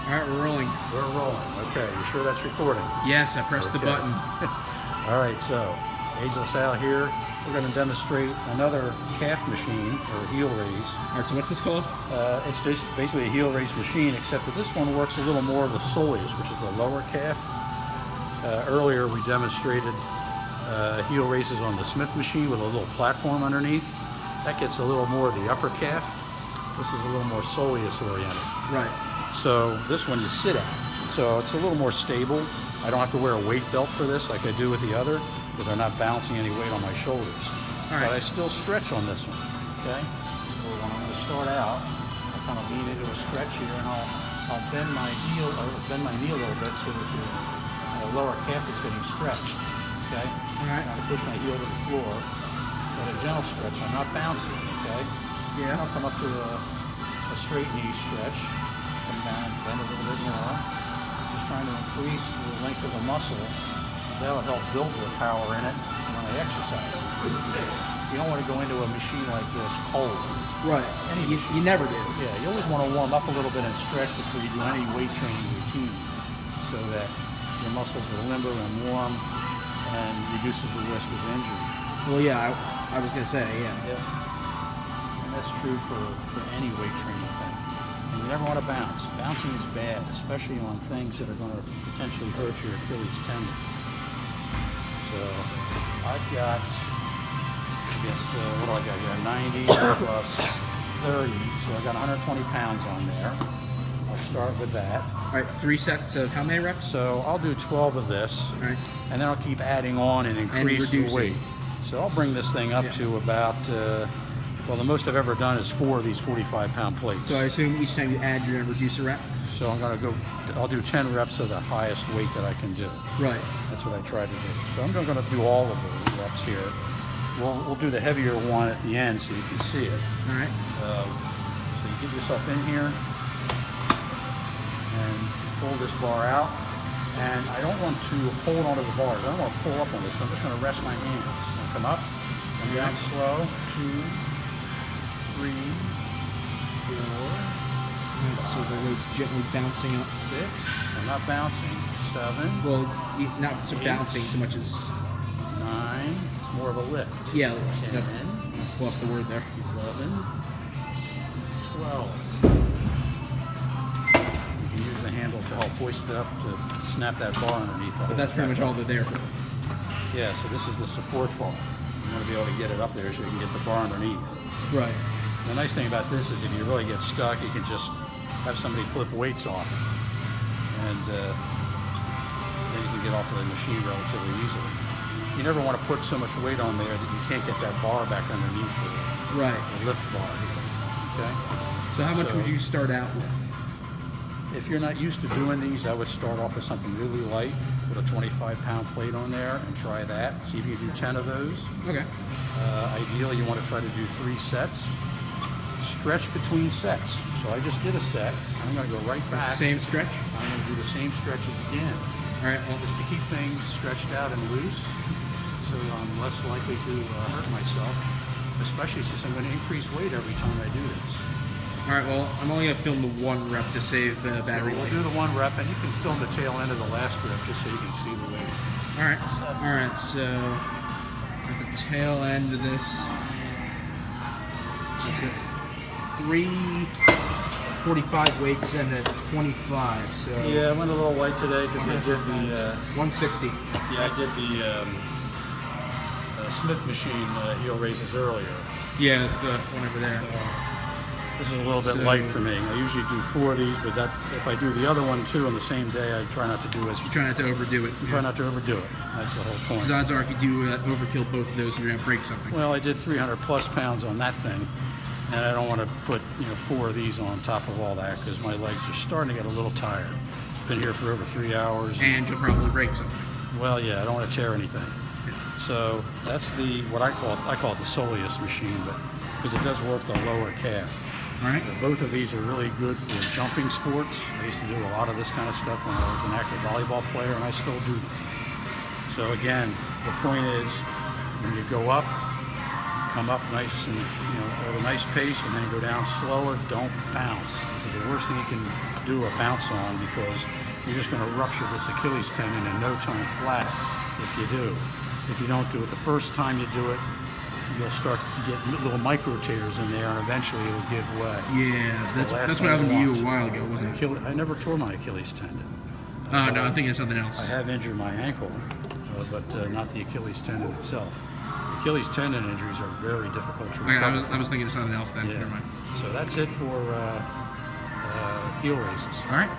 All right, we're rolling. We're rolling. Okay, you sure that's recording? Yes, I pressed the button. All right, so Ageless Al here. We're going to demonstrate another calf machine, or heel raise. All right, so what's this called? It's just basically a heel raise machine, except that this one works a little more of the soleus, which is the lower calf. Earlier we demonstrated heel raises on the Smith machine with a little platform underneath. That gets a little more of the upper calf. This is a little more soleus oriented. Right. So this one you sit at. So it's a little more stable. I don't have to wear a weight belt for this like I do with the other, because I'm not bouncing any weight on my shoulders. All right. But I still stretch on this one, okay? So when I'm gonna start out, I'll kind of lean into a stretch here, and I'll bend my heel, or bend my knee a little bit so that the lower calf is getting stretched, okay? All right. I'll push my heel to the floor, but a gentle stretch. I'm not bouncing, okay? Yeah. I'll come up to a straight knee stretch, come down, bend a little bit more. Just trying to increase the length of the muscle. That'll help build the power in it when I exercise. You don't want to go into a machine like this cold. Right. You never do. Yeah, you always want to warm up a little bit and stretch before you do any weight training routine, so that your muscles are limber and warm and reduces the risk of injury. Well, yeah, I was going to say, yeah. And that's true for any weight training thing. And you never want to bounce. Bouncing is bad, especially on things that are going to potentially hurt your Achilles tendon. So I've got, I guess, what do I got here? 90 plus 30, so I've got 120 pounds on there. I'll start with that. All right, 3 sets of how many reps? So I'll do 12 of this, All right. and then I'll keep adding on and increase the weight. So I'll bring this thing up to about, well, the most I've ever done is 4 of these 45-pound plates. So I assume each time you add, you're going to reduce a rep? So I'll do 10 reps of the highest weight that I can do. Right. That's what I try to do. So I'm going to do all of the reps here. We'll do the heavier one at the end so you can see it. All right. So you get yourself in here and pull this bar out. And I don't want to hold onto the bars. I don't want to pull up on this. I'm just going to rest my hands. I'll come up and down slow. 2, 3, 4. So the weight's gently bouncing up. 6. I'm not bouncing. 7. Well, not so 8, bouncing so much as 9. It's more of a lift. yeah. 10. Lost the word there. 11. 12. You can use the handles to help hoist it up to snap that bar underneath. But that's pretty much all they're there for. Yeah. So this is the support bar. You want to be able to get it up there so you can get the bar underneath. Right. The nice thing about this is if you really get stuck, you can just have somebody flip weights off, and then you can get off of the machine relatively easily. You never want to put so much weight on there that you can't get that bar back underneath for the lift bar here. Okay? So how much would you start out with? If you're not used to doing these, I would start off with something really light, put a 25-pound plate on there and try that. See if you can do 10 of those. Okay. Ideally, you want to try to do 3 sets. Stretch between sets. So I just did a set. I'm going to go right back. Same stretch? I'm going to do the same stretches again. All right. Well, just to keep things stretched out and loose, so I'm less likely to hurt myself, especially since I'm going to increase weight every time I do this. All right. Well, I'm only going to film the 1 rep to save battery life. We'll do the 1 rep, and you can film the tail end of the last rep just so you can see the weight. All right. All right. So at the tail end of this, what's this? 3 45 weights and a 25. So yeah, I went a little light today because I did the 160. Yeah, I did the Smith machine heel raises earlier. Yeah, that's the one over there. This is a little bit light for me. I usually do 4 of these, but if I do the other one too on the same day, I try not to do as. You try not to overdo it. Try not to overdo it. That's the whole point. Because odds are, if you do overkill both of those, you're gonna break something. Well, I did 300 plus pounds on that thing, and I don't want to put 4 of these on top of all that because my legs are starting to get a little tired. Been here for over 3 hours. And you'll probably break something. Well, yeah, I don't want to tear anything. Yeah. So that's what I call it the soleus machine, but because it does work the lower calf. All right. Both of these are really good for jumping sports. I used to do a lot of this kind of stuff when I was an active volleyball player, and I still do them. So again, the point is, when you go up, come up nice and at a nice pace, and then go down slower. Don't bounce. This is the worst thing you can do a bounce on, because you're just going to rupture this Achilles tendon in no time flat if you do. If you don't do it the first time you do it, you'll start to get little micro-rotators in there, and eventually it'll give way. Yeah, that's what happened to you a while ago, wasn't it? I never tore my Achilles tendon. No, I think it's something else. I have injured my ankle, but not the Achilles tendon itself. Achilles tendon injuries are very difficult to recover. I was thinking of something else then. Yeah. Never mind. So that's it for heel raises. All right.